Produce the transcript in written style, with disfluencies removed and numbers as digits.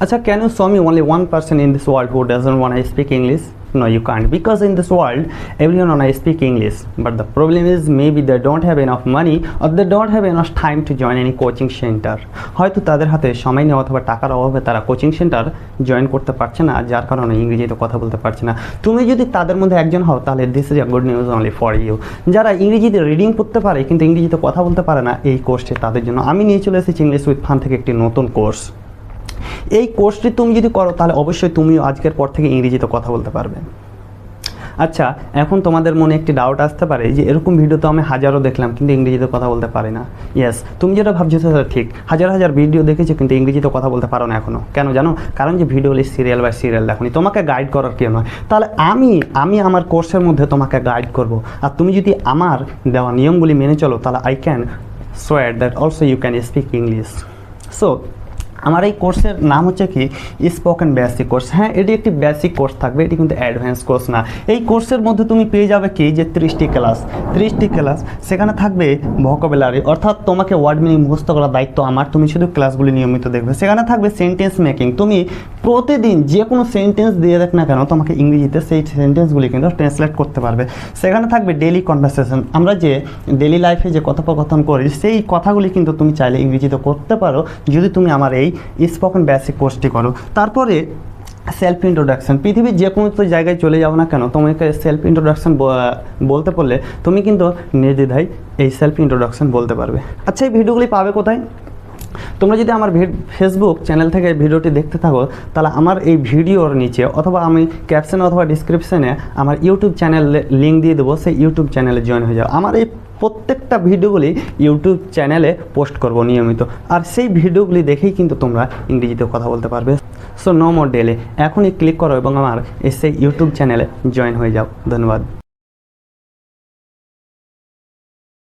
Acha, can you show me only one person in this world who doesn't want to speak English? No, you can't, because in this world everyone wanna speak English, but the problem is maybe they don't have enough money or they don't have enough time to join any coaching center. হয়তো তাদের হাতে সময় নেই অথবা টাকার অভাবে তারা coaching centre join করতে পারছে না, যার কারণে ইংরেজিতে কথা বলতে পারছে না। তুমি যদি তাদের মধ্যে একজন হও তাহলে this is a good news only for you. যারা ইংরেজিতে রিডিং করতে পারে কিন্তু ইংরেজিতে কথা বলতে পারে না, এই কোর্সটি তাদের জন্য। আমি নিয়ে চলে এসেছি ইংলিশ উইথ ফান থেকে একটি নতুন কোর্স। এই কোর্সটি তুমি যদি করো তাহলে অবশ্যই তুমিও আজকের পর থেকে ইংরেজিতে কথা বলতে পারবে। আচ্ছা, এখন তোমাদের মনে একটি ডাউট আসতে পারে যে এরকম ভিডিও তো আমি হাজারও দেখলাম কিন্তু ইংরেজিতে কথা বলতে পারি না। ইয়েস, তুমি যেটা ভাবছো সেটা ঠিক, হাজার হাজার ভিডিও দেখেছো কিন্তু ইংরেজিতে কথা বলতে পারো না এখনও। কেন জানো? কারণ যে ভিডিওগুলি সিরিয়াল বাই সিরিয়াল দেখোনি, তোমাকে গাইড করার কেউ নয়। তাহলে আমি আমার কোর্সের মধ্যে তোমাকে গাইড করব, আর তুমি যদি আমার দেওয়া নিয়মগুলি মেনে চলো তাহলে I can swear that also you can speak English. So আমার এই কোর্সের নাম হচ্ছে কি স্পোকেন বেসিক কোর্স। হ্যাঁ, এটি একটি বেসিক কোর্স থাকবে, এটি কিন্তু অ্যাডভান্স কোর্স না। এই কোর্সের মধ্যে তুমি পেয়ে যাবে কি যে 30টি ক্লাস, সেখানে থাকবে ভোকাবুলারি, অর্থাৎ তোমাকে ওয়ার্ড মিনিং মুখস্থ করার দায়িত্ব আমার, তুমি শুধু ক্লাসগুলি নিয়মিত দেখবে। সেখানে থাকবে সেন্টেন্স মেকিং, তুমি প্রতিদিন যে কোনো সেন্টেন্স দিয়ে দেখ না কেন তোমাকে ইংরেজিতে সেই সেন্টেন্সগুলি কিন্তু ট্রান্সলেট করতে পারবে। সেখানে থাকবে ডেইলি কনভারসেশন, আমরা যে ডেইলি লাইফে যে কথোপকথন করি সেই কথাগুলি কিন্তু তুমি চাইলে ইংরেজিতে করতে পারো যদি তুমি আমার এই স্পোকেন বেসিক কোর্সটি করো। তারপরে সেলফ ইন্ট্রোডাকশন, পৃথিবীর যে কোনো জায়গায় চলে যাও না কেন তোমাকে সেলফ ইন্ট্রোডাকশন বলতে পারলে তুমি কিন্তু নির্দ্বিধায় এই সেলফ ইন্ট্রোডাকশন বলতে পারবে। আচ্ছা, এই ভিডিওগুলি পাবে কোথায়? তোমরা যদি আমার ফেসবুক চ্যানেল থেকে ভিডিওটি দেখতে থাকো তাহলে আমার এই ভিডিওর নিচে অথবা আমি ক্যাপশনে অথবা ডিসক্রিপশানে আমার ইউটিউব চ্যানেল লিঙ্ক দিয়ে দেবো, সেই ইউটিউব চ্যানেলে জয়েন হয়ে যাও। আমার এই প্রত্যেকটা ভিডিওগুলি ইউটিউব চ্যানেলে পোস্ট করব নিয়মিত, আর সেই ভিডিওগুলি দেখেই কিন্তু তোমরা ইংরেজিতে কথা বলতে পারবে। সো নো মোর ডেলে, এখনই ক্লিক করো এবং আমার সেই ইউটিউব চ্যানেলে জয়েন হয়ে যাও। ধন্যবাদ।